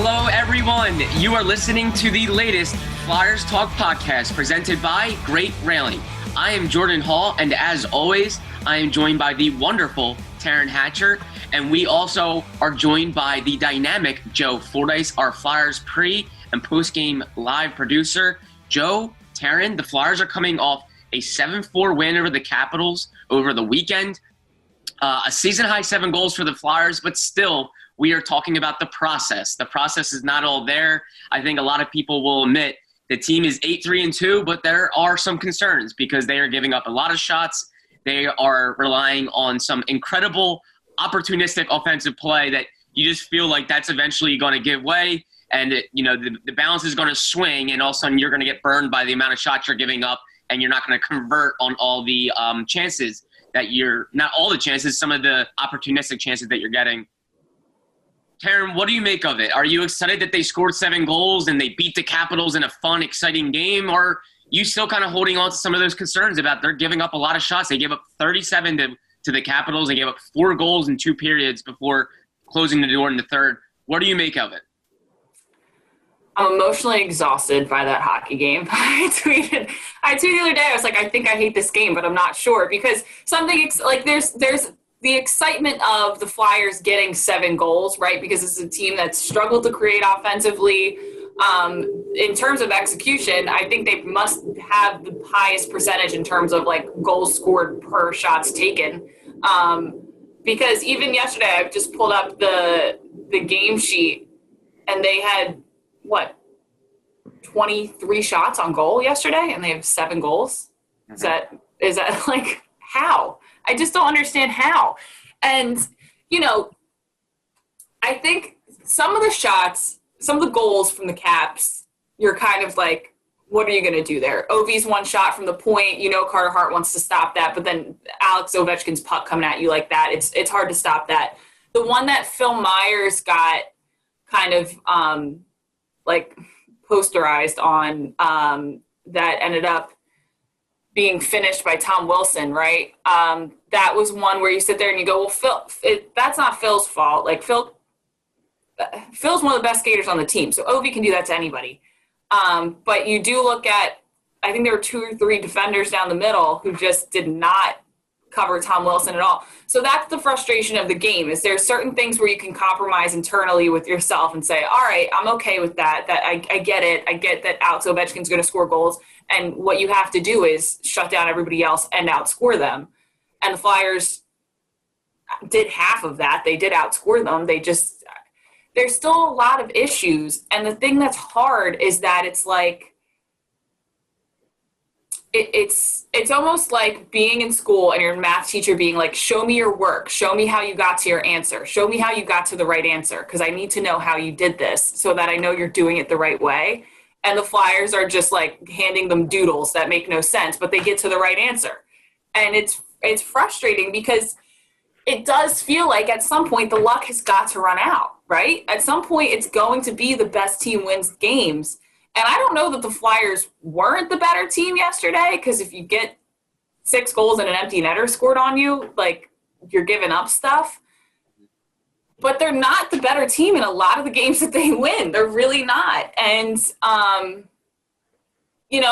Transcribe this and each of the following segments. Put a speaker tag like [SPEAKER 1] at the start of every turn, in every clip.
[SPEAKER 1] Hello, everyone. You are listening to the latest Flyers Talk podcast presented by Great Railing. I am Jordan Hall, and as always, I am joined by the wonderful Taryn Hatcher, and we also are joined by the dynamic Joe Fordyce, our Flyers pre- and post-game live producer. Joe, Taryn, the Flyers are coming off a 7-4 win over the Capitals over the weekend. A season-high 7 goals for the Flyers, but still, we are talking about the process. The process is not all there. I think a lot of people will admit the team is 8-3-2, but there are some concerns because they are giving up a lot of shots. They are relying on some incredible opportunistic offensive play that you just feel like that's eventually going to give way, and the balance is going to swing, and all of a sudden you're going to get burned by the amount of shots you're giving up, and you're not going to convert on all the chances that you're – not all the chances, some of the opportunistic chances that you're getting. Taryn, what do you make of it? Are you excited that they scored 7 goals and they beat the Capitals in a fun, exciting game? Or are you still kind of holding on to some of those concerns about they're giving up a lot of shots? They gave up 37 to the Capitals. They gave up 4 goals in 2 periods before closing the door in the third. What do you make of it?
[SPEAKER 2] I'm emotionally exhausted by that hockey game. I tweeted the other day, I was like, I think I hate this game, but I'm not sure. Because something like there's the excitement of the Flyers getting 7 goals, right? Because it's a team that's struggled to create offensively. In terms of execution, I think they must have the highest percentage in terms of like goals scored per shots taken. Because even yesterday, I just pulled up the game sheet, and they had 23 shots on goal yesterday, and they have 7 goals. Mm-hmm. Is that like how? I just don't understand how. And, I think some of the shots, some of the goals from the Caps, you're kind of like, what are you going to do there? Ovi's one shot from the point, Carter Hart wants to stop that, but then Alex Ovechkin's puck coming at you like that, it's hard to stop that. The one that Phil Myers got kind of posterized on that ended up being finished by Tom Wilson, right? That was one where you sit there and you go, well, Phil, that's not Phil's fault. Like Phil's one of the best skaters on the team, so Ovi can do that to anybody. But you do look at, I think there were 2 or 3 defenders down the middle who just did not cover Tom Wilson at all. So that's the frustration of the game, is there's certain things where you can compromise internally with yourself and say, all right, I'm okay with that. That I get it. I get that Alex Ovechkin's going to score goals. And what you have to do is shut down everybody else and outscore them. And the Flyers did half of that. They did outscore them. There's still a lot of issues. And the thing that's hard is that it's like, it's almost like being in school and your math teacher being like, show me your work. Show me how you got to your answer. Show me how you got to the right answer, because I need to know how you did this so that I know you're doing it the right way. And the Flyers are just like handing them doodles that make no sense, but they get to the right answer. And it's frustrating because it does feel like at some point the luck has got to run out, right? At some point it's going to be the best team wins games. And I don't know that the Flyers weren't the better team yesterday, because if you get 6 goals and an empty netter scored on you, like, you're giving up stuff. But they're not the better team in a lot of the games that they win. They're really not. And,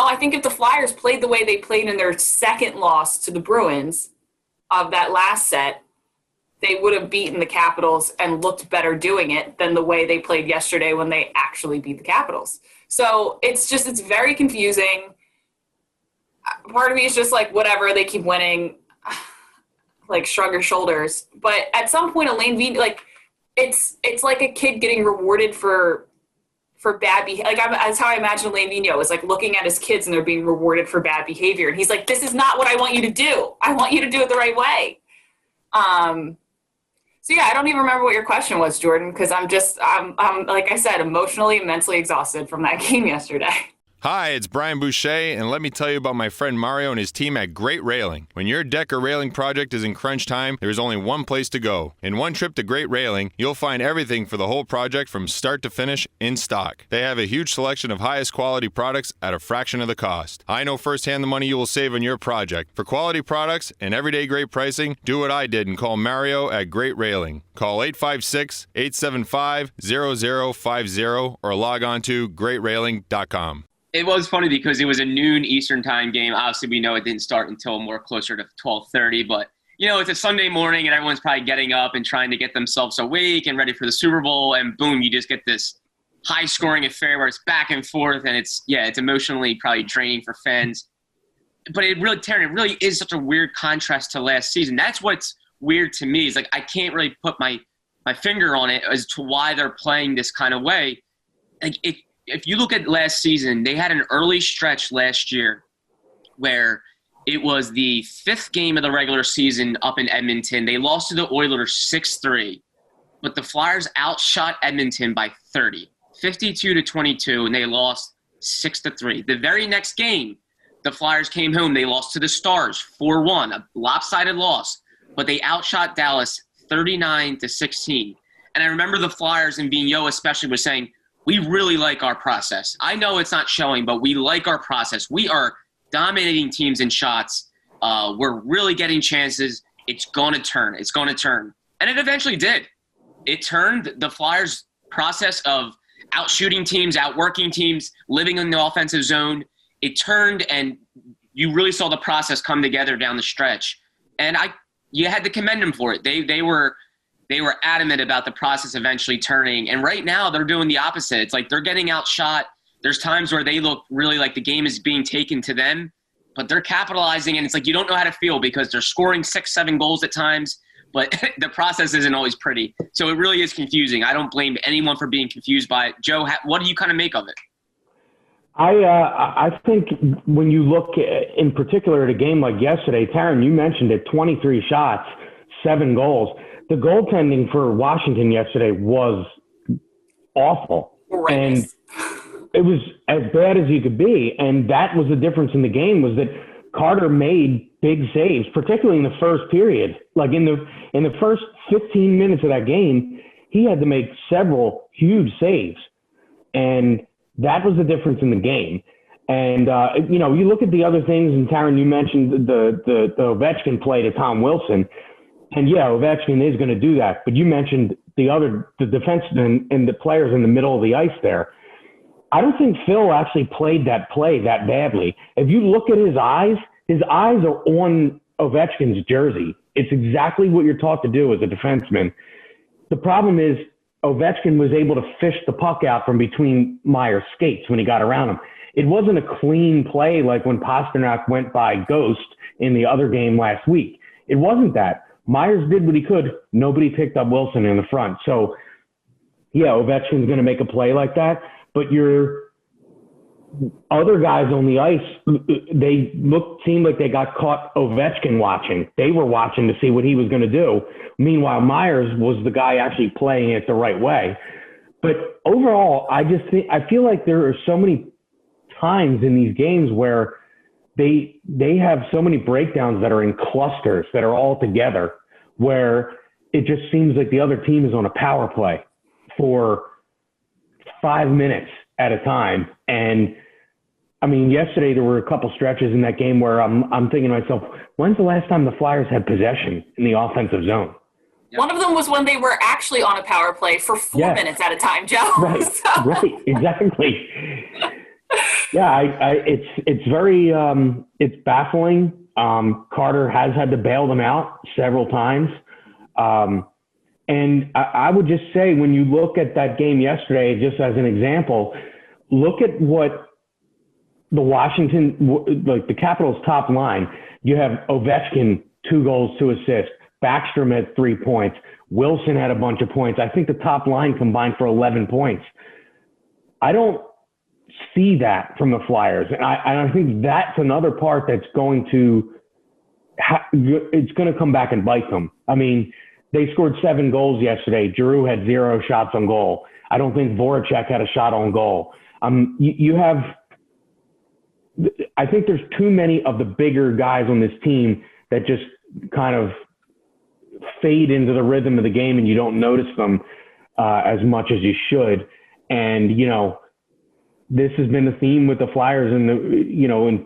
[SPEAKER 2] I think if the Flyers played the way they played in their second loss to the Bruins of that last set, they would have beaten the Capitals and looked better doing it than the way they played yesterday when they actually beat the Capitals. So it's very confusing. Part of me is just like, whatever, they keep winning, like, shrug your shoulders. But at some point, Alain Vigneault, like, it's like a kid getting rewarded for bad behavior. Like, that's how I imagine Alain Vigneault is, like, looking at his kids and they're being rewarded for bad behavior. And he's like, this is not what I want you to do. I want you to do it the right way. So yeah, I don't even remember what your question was, Jordan, because I'm like I said, emotionally and mentally exhausted from that game yesterday.
[SPEAKER 3] Hi, it's Brian Boucher, and let me tell you about my friend Mario and his team at Great Railing. When your deck or railing project is in crunch time, there's only one place to go. In one trip to Great Railing, you'll find everything for the whole project from start to finish in stock. They have a huge selection of highest quality products at a fraction of the cost. I know firsthand the money you will save on your project. For quality products and everyday great pricing, do what I did and call Mario at Great Railing. Call 856-875-0050 or log on to greatrailing.com.
[SPEAKER 1] It was funny because it was a noon Eastern time game. Obviously, we know it didn't start until more closer to 12:30. But, it's a Sunday morning and everyone's probably getting up and trying to get themselves awake and ready for the Super Bowl. And boom, you just get this high-scoring affair where it's back and forth. And it's emotionally probably draining for fans. But Taryn, it really is such a weird contrast to last season. That's what's weird to me is like I can't really put my finger on it as to why they're playing this kind of way. Like if you look at last season, they had an early stretch last year where it was the fifth game of the regular season up in Edmonton. They lost to the Oilers 6-3, but the Flyers outshot Edmonton by 30, 52-22, and they lost 6-3. The very next game, the Flyers came home. They lost to the Stars 4-1, a lopsided loss, but they outshot Dallas 39-16. And I remember the Flyers and Vigneault especially was saying, we really like our process. I know it's not showing, but we like our process. We are dominating teams in shots. We're really getting chances. It's going to turn. It's going to turn. And it eventually did. It turned. The Flyers' process of outshooting teams, outworking teams, living in the offensive zone, it turned, and you really saw the process come together down the stretch. And you had to commend them for it. They were adamant about the process eventually turning. And right now they're doing the opposite. It's like they're getting outshot. There's times where they look really like the game is being taken to them, but they're capitalizing. And it's like you don't know how to feel because they're scoring 6-7 goals at times, but the process isn't always pretty. So it really is confusing. I don't blame anyone for being confused by it. Joe, what do you kind of make of it?
[SPEAKER 4] I think when you look in particular at a game like yesterday, Taryn, you mentioned it, 23 shots, 7 goals. The goaltending for Washington yesterday was awful. And it was as bad as you could be. And that was the difference in the game, was that Carter made big saves, particularly in the first period. Like in the first 15 minutes of that game, he had to make several huge saves. And that was the difference in the game. And, you look at the other things, and Taryn, you mentioned the Ovechkin play to Tom Wilson. And yeah, Ovechkin is going to do that. But you mentioned the defensemen and the players in the middle of the ice there. I don't think Phil actually played that play that badly. If you look at his eyes are on Ovechkin's jersey. It's exactly what you're taught to do as a defenseman. The problem is Ovechkin was able to fish the puck out from between Myers' skates when he got around him. It wasn't a clean play like when Pasternak went by Ghost in the other game last week. It wasn't that. Myers did what he could. Nobody picked up Wilson in the front. So, yeah, Ovechkin's going to make a play like that. But your other guys on the ice, seemed like they got caught Ovechkin watching. They were watching to see what he was going to do. Meanwhile, Myers was the guy actually playing it the right way. But overall, I feel like there are so many times in these games where they have so many breakdowns that are in clusters that are all together, where it just seems like the other team is on a power play for 5 minutes at a time. And I mean, yesterday there were a couple stretches in that game where I'm thinking to myself, when's the last time the Flyers had possession in the offensive zone?
[SPEAKER 2] Yep. One of them was when they were actually on a power play for 4 minutes at a time, Joe.
[SPEAKER 4] Right, right, exactly. Yeah, it's very it's baffling. Carter has had to bail them out several times. And I would just say, when you look at that game yesterday, just as an example, look at what the Capitals' top line. You have Ovechkin, 2 goals, 2 assists. Backstrom had 3 points. Wilson had a bunch of points. I think the top line combined for 11 points. I don't see that from the Flyers. And I think that's another part that's going to it's going to come back and bite them. I mean, they scored 7 goals yesterday. Giroux had 0 shots on goal. I don't think Voracek had a shot on goal. You have I think there's too many of the bigger guys on this team that just kind of fade into the rhythm of the game and you don't notice them as much as you should. And, this has been the theme with the Flyers in in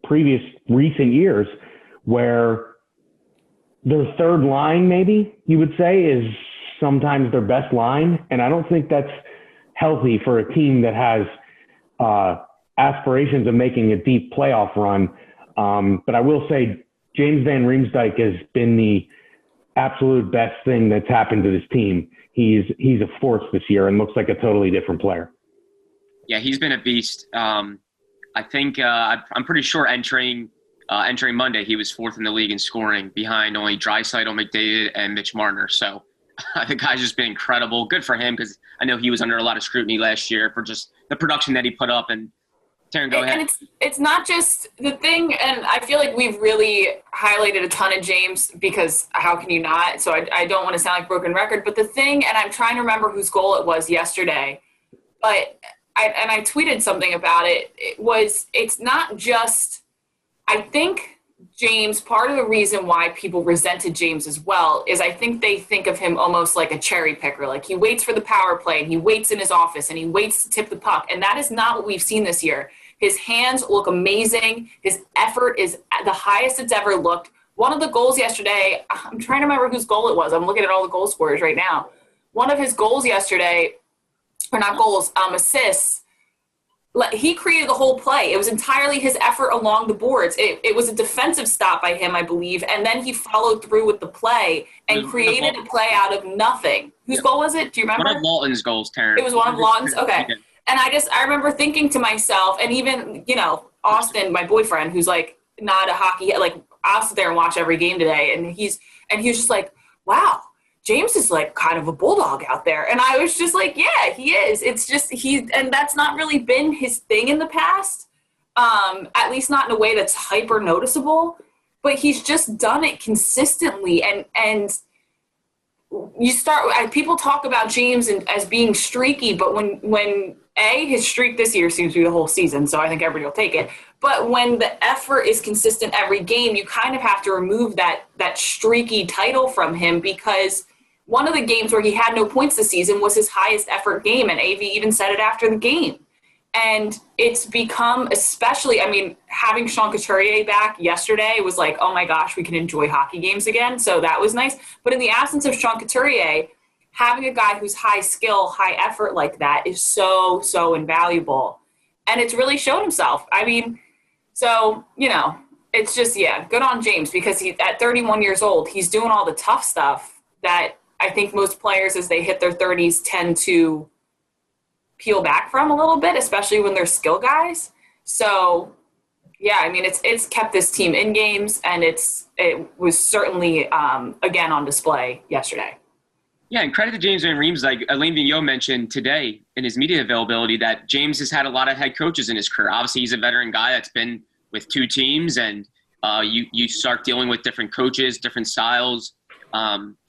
[SPEAKER 4] previous recent years, where their third line, maybe you would say, is sometimes their best line. And I don't think that's healthy for a team that has aspirations of making a deep playoff run. But I will say James Van Riemsdyk has been the absolute best thing that's happened to this team. He's a force this year and looks like a totally different player.
[SPEAKER 1] Yeah, he's been a beast. I think I'm pretty sure entering Monday, he was fourth in the league in scoring behind only Draisaitl, McDavid, and Mitch Marner. So the guy's just been incredible. Good for him, because I know he was under a lot of scrutiny last year for just the production that he put up. And Taryn, go ahead.
[SPEAKER 2] And it's not just the thing, and I feel like we've really highlighted a ton of James, because how can you not? So I don't want to sound like a broken record. But the thing, and I'm trying to remember whose goal it was yesterday, but I tweeted something about it. It's not just, I think James, part of the reason why people resented James as well is I think they think of him almost like a cherry picker. Like, he waits for the power play and he waits in his office and he waits to tip the puck. And that is not what we've seen this year. His hands look amazing. His effort is at the highest it's ever looked. One of the goals yesterday, I'm trying to remember whose goal it was. I'm looking at all the goal scorers right now. One of his goals yesterday, or not goals, assists, he created the whole play. It was entirely his effort along the boards. It was a defensive stop by him, I believe, and then he followed through with the play and created a play out of nothing. Whose goal was it? Do you remember?
[SPEAKER 1] One of Lawton's goals, Taryn.
[SPEAKER 2] It was one of Lawton's? Okay. And I remember thinking to myself, and even, Austin, my boyfriend, who's like not a hockey, like, I'll sit there and watch every game today, and he was just like, wow, James is like kind of a bulldog out there. And I was just like, yeah, he is. It's just and that's not really been his thing in the past, at least not in a way that's hyper noticeable, but he's just done it consistently. And people talk about James as being streaky, but when his streak this year seems to be the whole season, so I think everybody will take it. But when the effort is consistent every game, you kind of have to remove that streaky title from him, because one of the games where he had no points this season was his highest effort game, and AV even said it after the game. And it's become, especially, having Sean Couturier back yesterday was like, oh my gosh, we can enjoy hockey games again. So that was nice. But in the absence of Sean Couturier, having a guy who's high skill, high effort like that is so, so invaluable. And it's really showed himself. It's just, good on James, because at 31 years old, he's doing all the tough stuff that I think most players, as they hit their 30s, tend to peel back from a little bit, especially when they're skill guys. So, it's kept this team in games, and it was certainly, again, on display yesterday.
[SPEAKER 1] Yeah, and credit to James Van Riemsdyk. Alain Vigneault mentioned today in his media availability that James has had a lot of head coaches in his career. Obviously, he's a veteran guy that's been with two teams, and you start dealing with different coaches, different styles,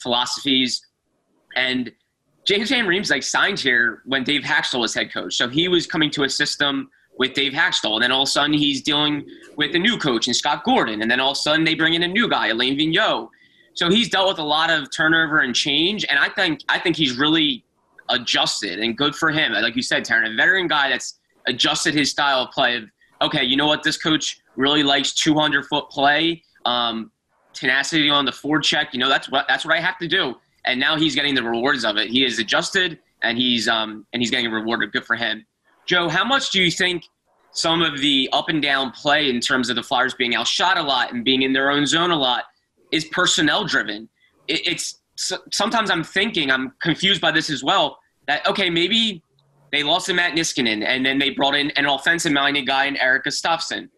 [SPEAKER 1] philosophies. And James Van Riemsdyk signed here when Dave Hakstol was head coach. So he was coming to a system with Dave Hakstol, and then all of a sudden he's dealing with a new coach in Scott Gordon, and then all of a sudden they bring in a new guy, Alain Vigneault. So he's dealt with a lot of turnover and change, and I think he's really adjusted, and good for him. Like you said, Taryn, a veteran guy that's adjusted his style of play. Okay, you know what? This coach really likes 200-foot play, tenacity on the forecheck. That's what I have to do. And now he's getting the rewards of it. He is adjusted, and he's getting rewarded. Good for him. Joe, how much do you think some of the up and down play in terms of the Flyers being outshot a lot and being in their own zone a lot is personnel driven? It's sometimes I'm confused by this as well, that, okay, maybe they lost to Matt Niskanen, and then they brought in an offensive-minded guy in Eric Gustafsson.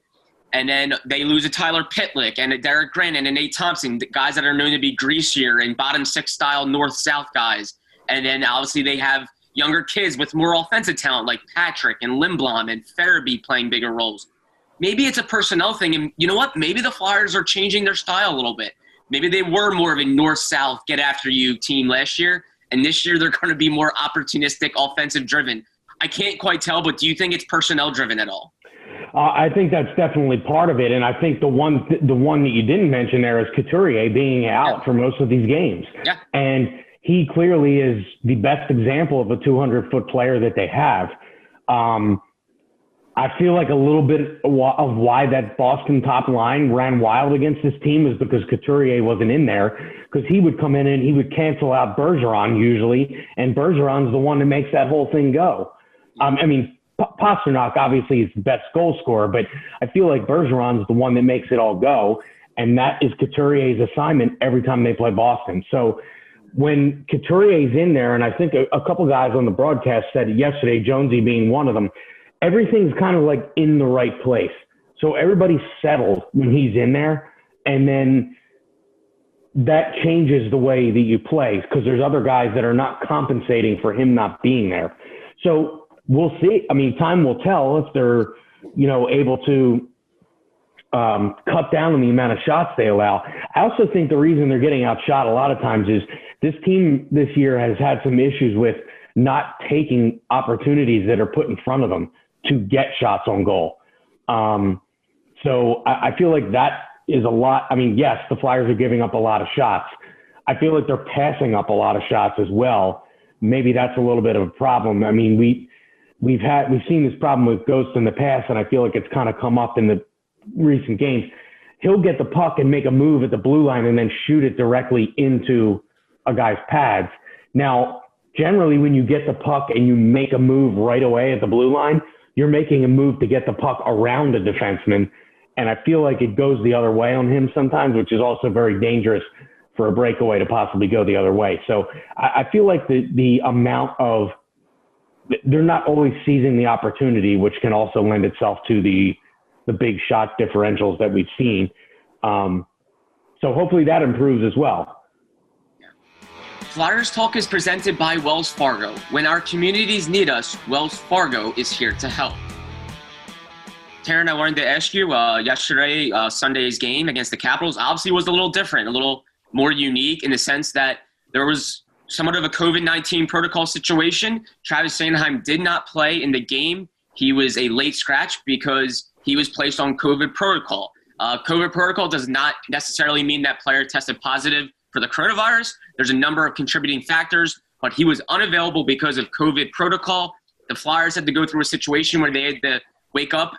[SPEAKER 1] And then they lose a Tyler Pitlick and a Derek Grant and a Nate Thompson, guys that are known to be greasier and bottom six style north-south guys. And then obviously they have younger kids with more offensive talent like Patrick and Lindblom and Farabee playing bigger roles. Maybe it's a personnel thing. And you know what? Maybe the Flyers are changing their style a little bit. Maybe they were more of a north-south get-after-you team last year, and this year they're going to be more opportunistic, offensive-driven. I can't quite tell, but do you think it's personnel-driven at all?
[SPEAKER 4] I think that's definitely part of it. And I think the one that you didn't mention there is Couturier being out for most of these games.
[SPEAKER 1] Yeah.
[SPEAKER 4] And he clearly is the best example of a 200-foot player that they have. I feel like a little bit of why that Boston top line ran wild against this team is because Couturier wasn't in there, because he would come in and he would cancel out Bergeron usually, and Bergeron's the one that makes that whole thing go. Pasternak obviously is the best goal scorer, but I feel like Bergeron's the one that makes it all go, and that is Couturier's assignment every time they play Boston. So when Couturier's in there, and I think a couple guys on the broadcast said it yesterday, Jonesy being one of them, everything's kind of like in the right place. So everybody's settled when he's in there, and then that changes the way that you play because there's other guys that are not compensating for him not being there. So we'll see. I mean, time will tell if they're, able to cut down on the amount of shots they allow. I also think the reason they're getting outshot a lot of times is this team this year has had some issues with not taking opportunities that are put in front of them to get shots on goal. So I feel like that is a lot. I mean, yes, the Flyers are giving up a lot of shots. I feel like they're passing up a lot of shots as well. Maybe that's a little bit of a problem. I mean, we've seen this problem with Ghost in the past, and I feel like it's kind of come up in the recent games. He'll get the puck and make a move at the blue line and then shoot it directly into a guy's pads. Now, generally, when you get the puck and you make a move right away at the blue line, you're making a move to get the puck around a defenseman. And I feel like it goes the other way on him sometimes, which is also very dangerous for a breakaway to possibly go the other way. So I feel like the amount of – they're not always seizing the opportunity, which can also lend itself to the big shot differentials that we've seen. So hopefully that improves as well.
[SPEAKER 1] Flyers Talk is presented by Wells Fargo. When our communities need us, Wells Fargo is here to help. Taryn, I wanted to ask you, yesterday, Sunday's game against the Capitals obviously was a little different, a little more unique in the sense that there was somewhat of a COVID-19 protocol situation. Travis Sanheim did not play in the game. He was a late scratch because he was placed on COVID protocol. COVID protocol does not necessarily mean that player tested positive for the coronavirus. There's a number of contributing factors, but he was unavailable because of COVID protocol. The Flyers had to go through a situation where they had to wake up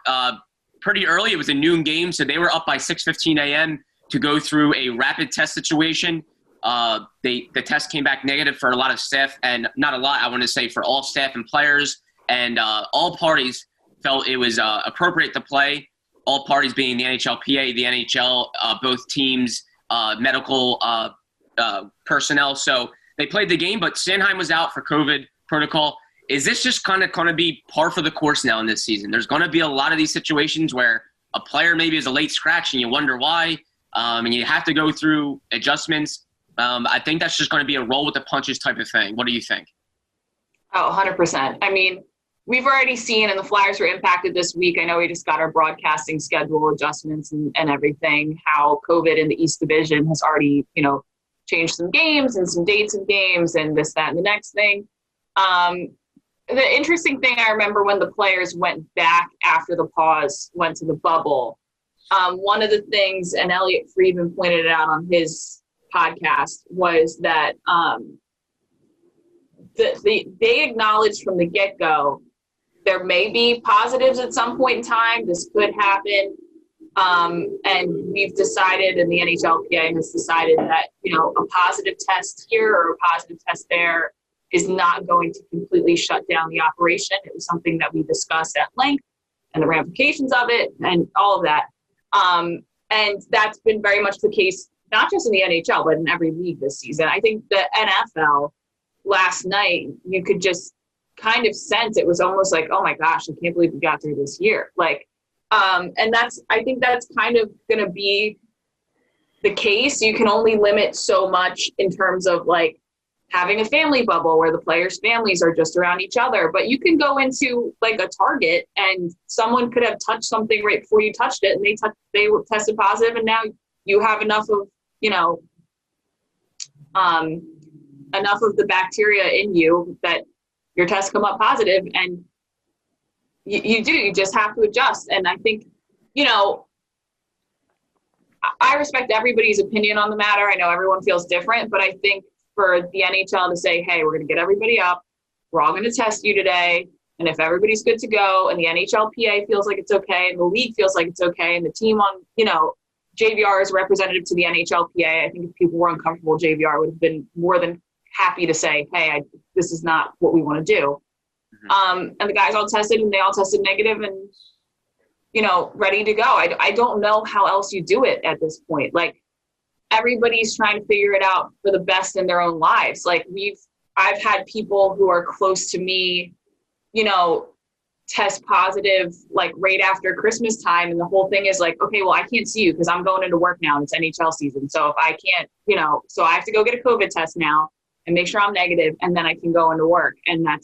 [SPEAKER 1] pretty early. It was a noon game, so they were up by 6:15 a.m. to go through a rapid test situation. The test came back negative for a lot of staff, and not a lot, I want to say, for all staff and players, and all parties felt it was appropriate to play. All parties being the NHLPA, the NHL, both teams, medical personnel. So they played the game, but Sanheim was out for COVID protocol. Is this just kind of going to be par for the course now in this season? There's going to be a lot of these situations where a player maybe is a late scratch and you wonder why, and you have to go through adjustments. I think that's just going to be a roll with the punches type of thing. What do you think?
[SPEAKER 2] Oh, 100%. I mean, we've already seen, and the Flyers were impacted this week. I know we just got our broadcasting schedule adjustments and everything, how COVID in the East Division has already, changed some games and some dates of games and this, that, and the next thing. The interesting thing I remember when the players went back after the pause, went to the bubble, one of the things, and Elliot Friedman pointed it out on his podcast, was that they acknowledged from the get-go there may be positives at some point in time. This could happen. And we've decided, and the NHLPA has decided that, a positive test here or a positive test there is not going to completely shut down the operation. It was something that we discussed at length and the ramifications of it and all of that. And that's been very much the case, not just in the NHL, but in every league this season. I think the NFL last night, you could just kind of sense it was almost like, oh my gosh, I can't believe we got through this year. And I think that's kind of going to be the case. You can only limit so much in terms of having a family bubble where the players' families are just around each other. But you can go into a Target and someone could have touched something right before you touched it, and they were tested positive, and now you have enough of enough of the bacteria in you that your tests come up positive, and you do. You just have to adjust. And I think, you know, I respect everybody's opinion on the matter. I know everyone feels different, but I think for the NHL to say, hey, we're going to get everybody up. We're all going to test you today. And if everybody's good to go and the NHLPA feels like it's okay and the league feels like it's okay and the team on, you know, JVR is representative to the NHLPA. I think if people were uncomfortable, JVR would have been more than happy to say, hey, this is not what we want to do. And the guys all tested and they all tested negative and, you know, ready to go. I don't know how else you do it at this point. Like, everybody's trying to figure it out for the best in their own lives. Like, I've had people who are close to me, you know, test positive like right after Christmas time. And the whole thing is like, okay, well, I can't see you because I'm going into work now and it's NHL season. So if I can't, you know, so I have to go get a COVID test now and make sure I'm negative and then I can go into work. And I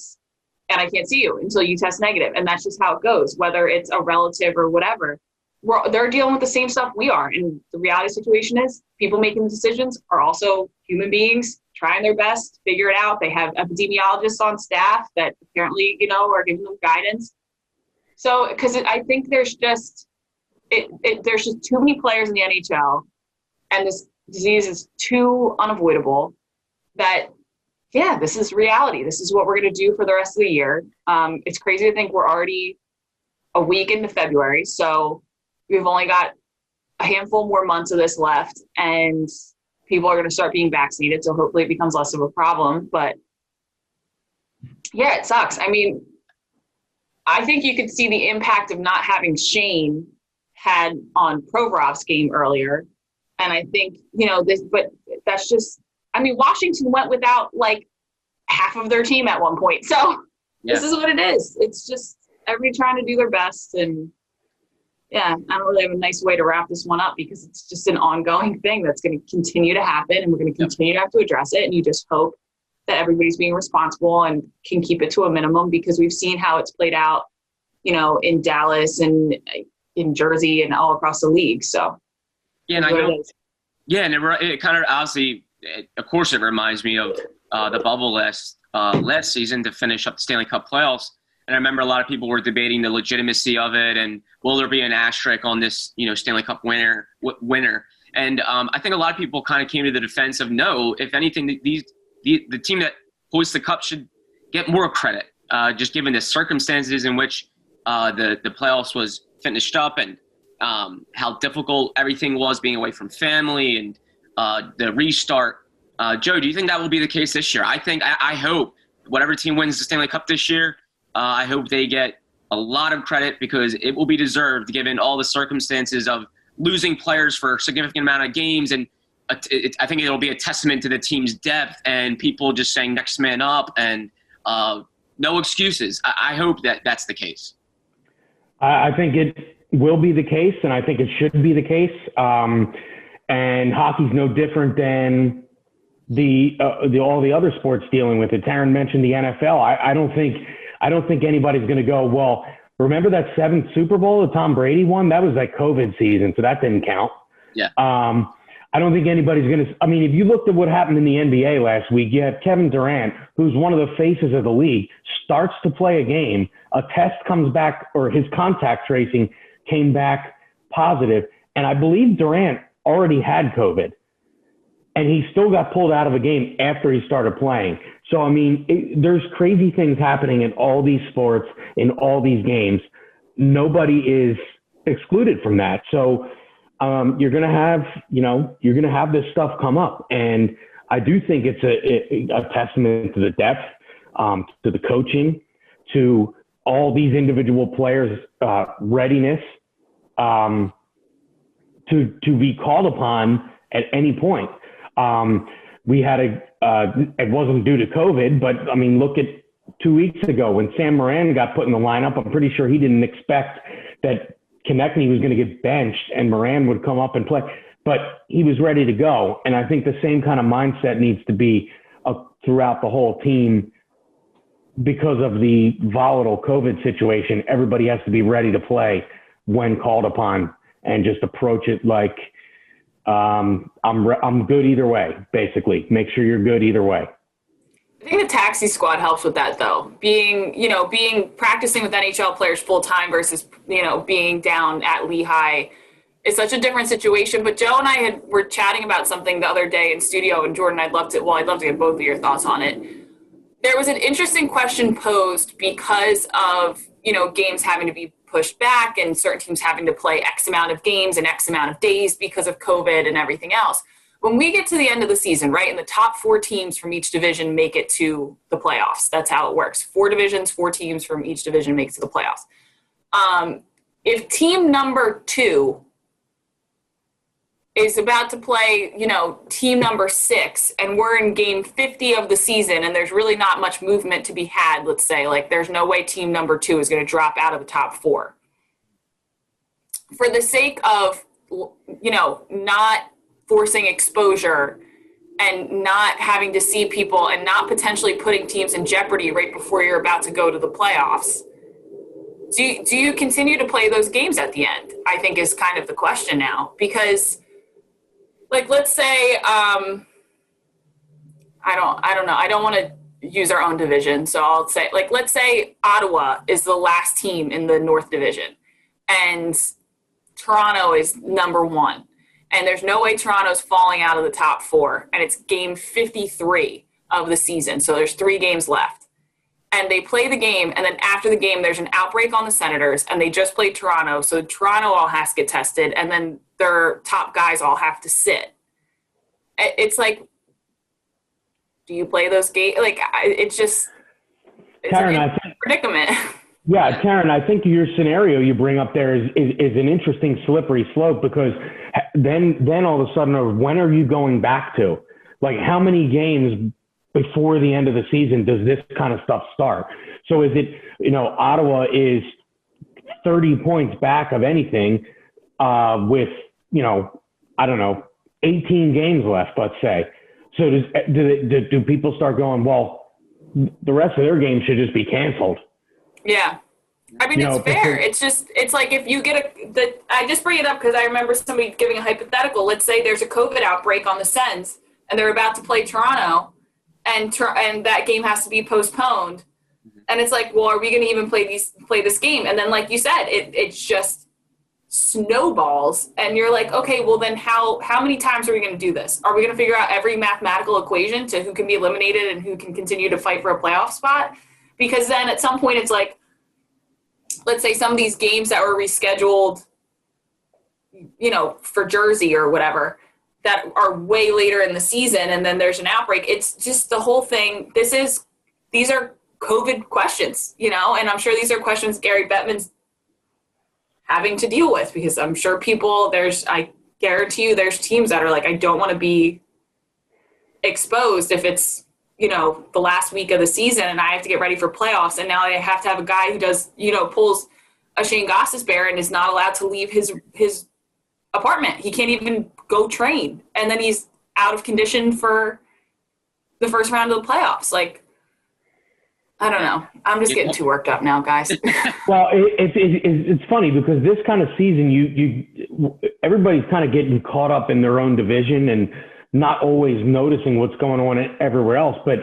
[SPEAKER 2] can't see you until you test negative. And that's just how it goes, whether it's a relative or whatever. They're dealing with the same stuff we are. And the reality situation is people making the decisions are also human beings trying their best, figure it out. They have epidemiologists on staff that apparently, you know, are giving them guidance. So, because I think there's just too many players in the NHL and this disease is too unavoidable that, yeah, this is reality. This is what we're going to do for the rest of the year. It's crazy to think we're already a week into February. So we've only got a handful more months of this left and people are going to start being vaccinated. So hopefully it becomes less of a problem, but yeah, it sucks. I mean, I think you could see the impact of not having Shane had on Provorov's game earlier. And I think, you know, but that's just, I mean, Washington went without like half of their team at one point. So This is what it is. It's just everybody trying to do their best. And yeah, I don't really have a nice way to wrap this one up because it's just an ongoing thing that's going to continue to happen and we're going to continue to have to address it. And you just hope that everybody's being responsible and can keep it to a minimum because we've seen how it's played out, you know, in Dallas and in Jersey and all across the league. So
[SPEAKER 1] yeah, and I know, and it kind of obviously, of course, it reminds me of the bubble last season to finish up the Stanley Cup playoffs. And I remember a lot of people were debating the legitimacy of it and will there be an asterisk on this, you know, Stanley Cup winner. And I think a lot of people kind of came to the defense of no, if anything, the team that hoists the cup should get more credit, just given the circumstances in which the playoffs was finished up and how difficult everything was being away from family and the restart. Joe, do you think that will be the case this year? I hope whatever team wins the Stanley Cup this year, I hope they get a lot of credit because it will be deserved given all the circumstances of losing players for a significant amount of games. And I think it'll be a testament to the team's depth and people just saying next man up and no excuses. I hope that that's the case.
[SPEAKER 4] I think it will be the case, and I think it should be the case. And hockey's no different than all the other sports dealing with it. Taryn mentioned the NFL. I don't think anybody's going to go, well, remember that 7th Super Bowl that Tom Brady won? That was that COVID season, so that didn't count.
[SPEAKER 1] Yeah.
[SPEAKER 4] I don't think anybody's going to – I mean, if you looked at what happened in the NBA last week, you had Kevin Durant, who's one of the faces of the league, starts to play a game. A test comes back, or his contact tracing came back positive, and I believe Durant already had COVID. And he still got pulled out of a game after he started playing. So, I mean, there's crazy things happening in all these sports, in all these games. Nobody is excluded from that. So you're going to have this stuff come up. And I do think it's a testament to the depth, to the coaching, to all these individual players' readiness to be called upon at any point. We had it wasn't due to COVID, but I mean, look at 2 weeks ago when Sam Moran got put in the lineup. I'm pretty sure he didn't expect that Konechny was going to get benched and Moran would come up and play, but he was ready to go. And I think the same kind of mindset needs to be throughout the whole team because of the volatile COVID situation. Everybody has to be ready to play when called upon and just approach it like, I'm good either way, basically. Make sure you're good either way.
[SPEAKER 2] I think the taxi squad helps with that, though. Being practicing with NHL players full time versus, being down at Lehigh is such a different situation. But Joe and I were chatting about something the other day in studio, and Jordan, I'd love to get both of your thoughts on it. There was an interesting question posed because of, games having to be pushed back and certain teams having to play X amount of games in X amount of days because of COVID and everything else. When we get to the end of the season, right, and the top 4 teams from each division make it to the playoffs, that's how it works. 4 divisions, 4 teams from each division make it to the playoffs. If team number 2 is about to play, team number 6, and we're in game 50 of the season, and there's really not much movement to be had, let's say, like there's no way team number 2 is going to drop out of the top 4. For the sake of, not forcing exposure and not having to see people and not potentially putting teams in jeopardy right before you're about to go to the playoffs, do you continue to play those games at the end? I think is kind of the question now, because like, let's say, I don't know. I don't want to use our own division. So I'll say, like, let's say Ottawa is the last team in the North Division and Toronto is number 1. And there's no way Toronto's falling out of the top 4. And it's game 53 of the season. So there's 3 games left. And they play the game. And then after the game, there's an outbreak on the Senators. And they just played Toronto. So Toronto all has to get tested. And then their top guys all have to sit. It's like, do you play those games? Like, it's
[SPEAKER 4] Taryn,
[SPEAKER 2] a predicament.
[SPEAKER 4] Yeah, Taryn, I think your scenario you bring up there is an interesting slippery slope, because then all of a sudden, when are you going back to? Like, how many games before the end of the season does this kind of stuff start? So is it, Ottawa is 30 points back of anything with, 18 games left, let's say. So do people start going, well, the rest of their games should just be canceled? Yeah.
[SPEAKER 2] I mean, it's fair. It's like if you get I just bring it up because I remember somebody giving a hypothetical. Let's say there's a COVID outbreak on the Sens and they're about to play Toronto and that game has to be postponed. And it's like, well, are we going to even play this game? And then, like you said, it's just snowballs. And you're like, okay, well then how many times are we going to do this? Are we going to figure out every mathematical equation to who can be eliminated and who can continue to fight for a playoff spot? Because then at some point it's like, let's say some of these games that were rescheduled, for Jersey or whatever, that are way later in the season, and then there's an outbreak. It's just the whole thing. These are COVID questions, and I'm sure these are questions Gary Bettman's having to deal with, because I'm sure I guarantee you there's teams that are like, I don't want to be exposed if it's, the last week of the season and I have to get ready for playoffs. And now I have to have a guy who does, pulls a Shane Gostisbehere and is not allowed to leave his apartment. He can't even go train. And then he's out of condition for the first round of the playoffs. Like, I don't know. I'm just getting too worked up now, guys.
[SPEAKER 4] Well, it's funny because this kind of season, everybody's kind of getting caught up in their own division and not always noticing what's going on everywhere else. But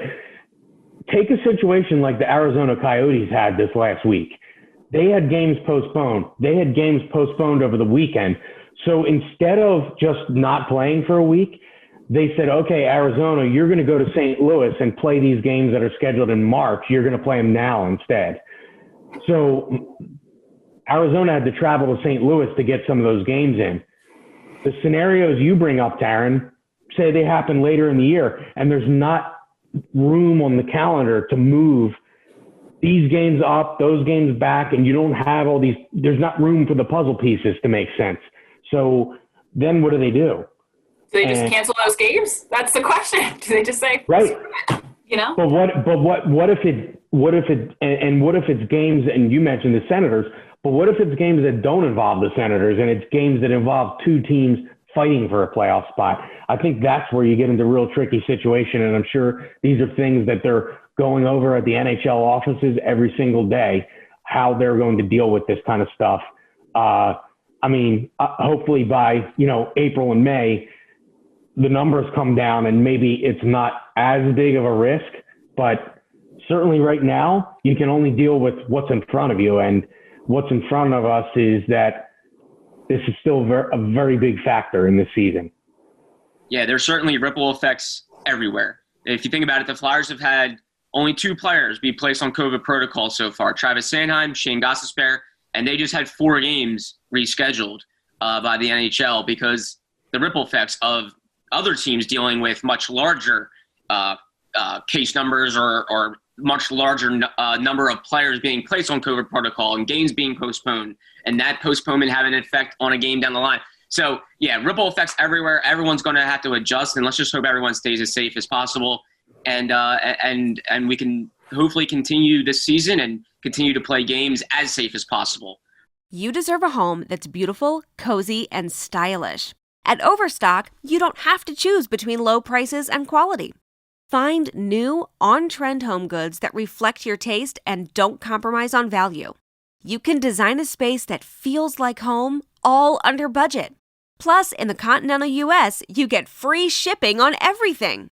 [SPEAKER 4] take a situation like the Arizona Coyotes had this last week. They had games postponed. They had games postponed over the weekend. So instead of just not playing for a week, they said, okay, Arizona, you're going to go to St. Louis and play these games that are scheduled in March. You're going to play them now instead. So Arizona had to travel to St. Louis to get some of those games in. The scenarios you bring up, Taryn, say they happen later in the year, and there's not room on the calendar to move these games up, those games back, and you don't have all these, there's not room for the puzzle pieces to make sense. So then what do?
[SPEAKER 2] Do they just cancel those games? That's the question. Do they just say,
[SPEAKER 4] right? But what if it's games, and you mentioned the Senators, but what if it's games that don't involve the Senators and it's games that involve 2 teams fighting for a playoff spot? I think that's where you get into a real tricky situation. And I'm sure these are things that they're going over at the NHL offices every single day, how they're going to deal with this kind of stuff. Hopefully by, April and May, the numbers come down and maybe it's not as big of a risk, But certainly right now, you can only deal with what's in front of you. And what's in front of us is that this is still a very big factor in this season.
[SPEAKER 1] Yeah, there's certainly ripple effects everywhere. If you think about it, the Flyers have had only 2 players be placed on COVID protocol so far, Travis Sanheim, Shane Gostisbehere, and they just had 4 games rescheduled by the NHL because the ripple effects of other teams dealing with much larger case numbers or much larger number of players being placed on COVID protocol and games being postponed, and that postponement having an effect on a game down the line. So, yeah, ripple effects everywhere. Everyone's going to have to adjust, and let's just hope everyone stays as safe as possible. And we can hopefully continue this season and continue to play games as safe as possible.
[SPEAKER 5] You deserve a home that's beautiful, cozy, and stylish. At Overstock, you don't have to choose between low prices and quality. Find new, on-trend home goods that reflect your taste and don't compromise on value. You can design a space that feels like home, all under budget. Plus, in the continental U.S., you get free shipping on everything.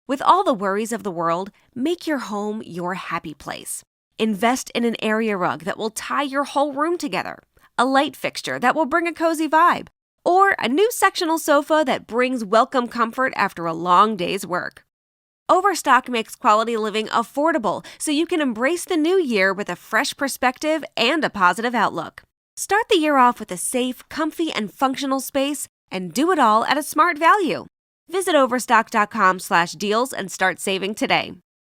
[SPEAKER 5] With all the worries of the world, make your home your happy place. Invest in an area rug that will tie your whole room together, a light fixture that will bring a cozy vibe, or a new sectional sofa that brings welcome comfort after a long day's work. Overstock makes quality living affordable so you can embrace the new year with a fresh perspective and a positive outlook. Start the year off with a safe, comfy, and functional space and do it all at a smart value. Visit Overstock.com/deals and start saving today.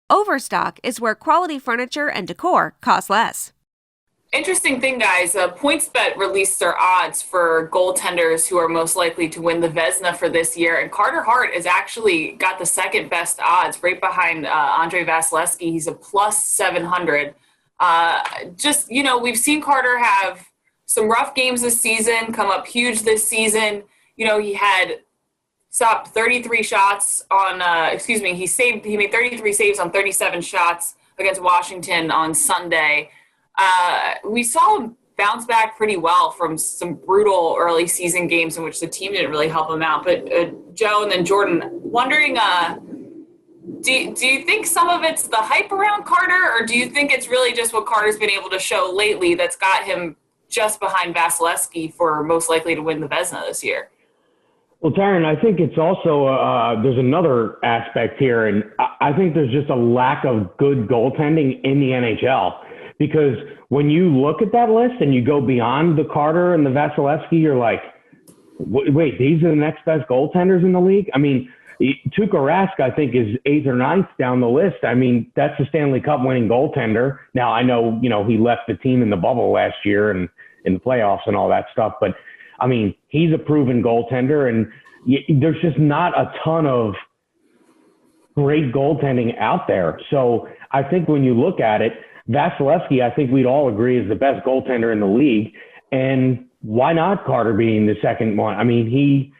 [SPEAKER 5] Overstock is where quality furniture and decor cost less.
[SPEAKER 2] Interesting thing, guys. PointsBet released their odds for goaltenders who are most likely to win the Vezina for this year, and Carter Hart has actually got the second best odds, right behind Andrei Vasilevsky. He's a plus 700. We've seen Carter have some rough games this season, come up huge this season. He had stopped 33 shots on. He made 33 saves on 37 shots against Washington on Sunday. We saw him bounce back pretty well from some brutal early season games in which the team didn't really help him out. But Joe and then Jordan, wondering, do you think some of it's the hype around Carter, or do you think it's really just what Carter's been able to show lately that's got him just behind Vasilevsky for most likely to win the Vezina this year?
[SPEAKER 4] Well, Taryn, I think it's also there's another aspect here, and I think there's just a lack of good goaltending in the NHL. Because when you look at that list and you go beyond the Carter and the Vasilevsky, you're like, wait, these are the next best goaltenders in the league? I mean, Tuukka Rask, I think, is 8th or 9th down the list. I mean, that's a Stanley Cup winning goaltender. Now, I know, he left the team in the bubble last year and in the playoffs and all that stuff. But, I mean, he's a proven goaltender. And there's just not a ton of great goaltending out there. So I think when you look at it, Vasilevsky, I think we'd all agree, is the best goaltender in the league. And why not Carter being the second one? I mean,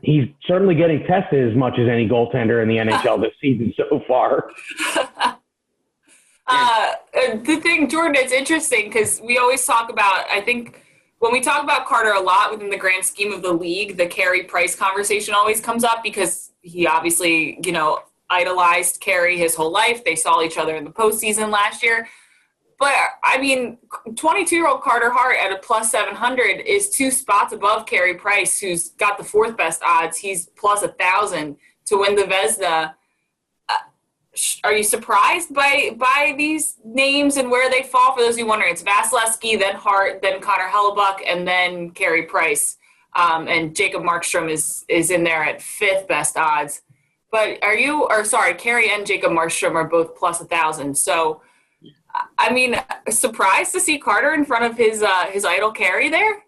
[SPEAKER 4] he's certainly getting tested as much as any goaltender in the NHL this season so far.
[SPEAKER 2] The thing, Jordan, it's interesting because we always talk about, I think when we talk about Carter a lot within the grand scheme of the league, the Carey Price conversation always comes up because he obviously, idolized Carey his whole life. They saw each other in the postseason last year. But, I mean, 22-year-old Carter Hart at a plus 700 is 2 spots above Carey Price, who's got the 4th best odds. He's plus 1,000 to win the Vezina. Are you surprised by these names and where they fall? For those of you wondering, it's Vasilevsky, then Hart, then Connor Hellebuyck, and then Carey Price. And Jacob Markstrom is in there at 5th best odds. But Carey and Jacob Markstrom are both plus 1,000. So, I mean, surprised to see Carter in front of his idol Carey there?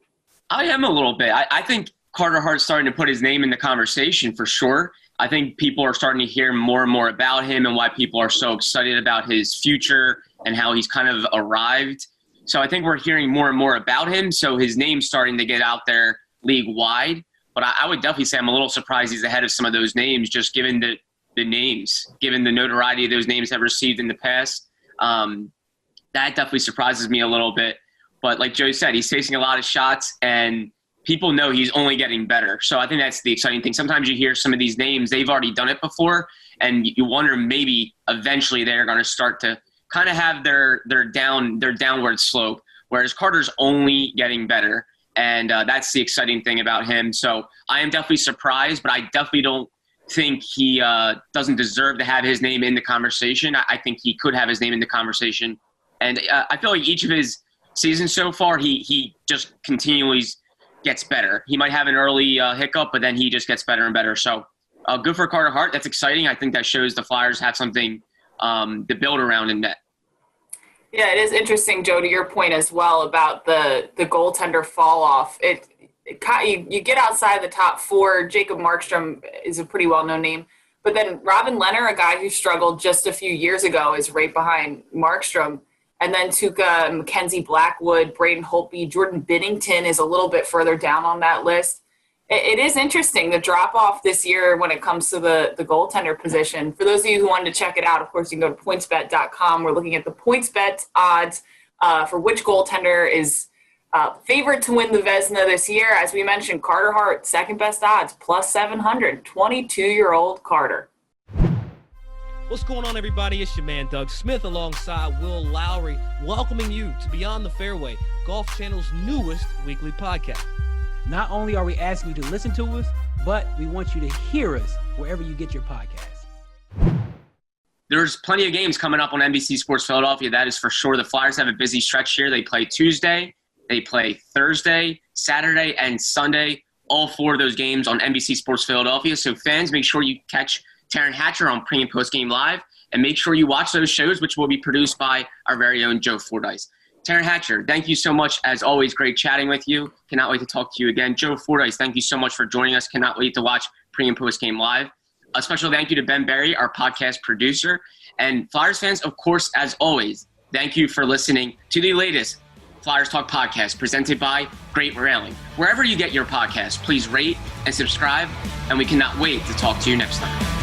[SPEAKER 1] I am a little bit. I think Carter Hart's starting to put his name in the conversation for sure. I think people are starting to hear more and more about him and why people are so excited about his future and how he's kind of arrived. So I think we're hearing more and more about him. So his name's starting to get out there league-wide. But I would definitely say I'm a little surprised he's ahead of some of those names, just given the names, given the notoriety those names have received in the past. That definitely surprises me a little bit. But like Joe said, he's facing a lot of shots, and people know he's only getting better. So I think that's the exciting thing. Sometimes you hear some of these names, they've already done it before, and you wonder maybe eventually they're going to start to kind of have their downward slope, whereas Carter's only getting better. And that's the exciting thing about him. So I am definitely surprised, but I definitely don't think he doesn't deserve to have his name in the conversation. I think he could have his name in the conversation. And I feel like each of his seasons so far, he just continually gets better. He might have an early hiccup, but then he just gets better and better. So good for Carter Hart. That's exciting. I think that shows the Flyers have something to build around in net.
[SPEAKER 2] Yeah, it is interesting, Joe, to your point as well about the goaltender fall off. You get outside the top four. Jacob Markstrom is a pretty well-known name. But then Robin Lehner, a guy who struggled just a few years ago, is right behind Markstrom. And then Tuukka, Mackenzie Blackwood, Braden Holtby, Jordan Binnington is a little bit further down on that list. It is interesting, the drop-off this year when it comes to the goaltender position. For those of you who wanted to check it out, of course, you can go to pointsbet.com. We're looking at the PointsBet odds for which goaltender is favored to win the Vezina this year. As we mentioned, Carter Hart, second best odds, plus 700, 22-year-old Carter.
[SPEAKER 6] What's going on, everybody? It's your man, Doug Smith, alongside Will Lowry, welcoming you to Beyond the Fairway, Golf Channel's newest weekly podcast.
[SPEAKER 7] Not only are we asking you to listen to us, but we want you to hear us wherever you get your podcasts.
[SPEAKER 1] There's plenty of games coming up on NBC Sports Philadelphia. That is for sure. The Flyers have a busy stretch here. They play Tuesday, they play Thursday, Saturday, and Sunday. All four of those games on NBC Sports Philadelphia. So fans, make sure you catch Taryn Hatcher on pre- and post-game live, and make sure you watch those shows, which will be produced by our very own Joe Fordyce. Taryn Hatcher, thank you so much. As always, great chatting with you. Cannot wait to talk to you again. Joe Fordyce, thank you so much for joining us. Cannot wait to watch pre- and post-game live. A special thank you to Ben Berry, our podcast producer. And Flyers fans, of course, as always, thank you for listening to the latest Flyers Talk podcast presented by Great Railing. Wherever you get your podcast, please rate and subscribe, and we cannot wait to talk to you next time.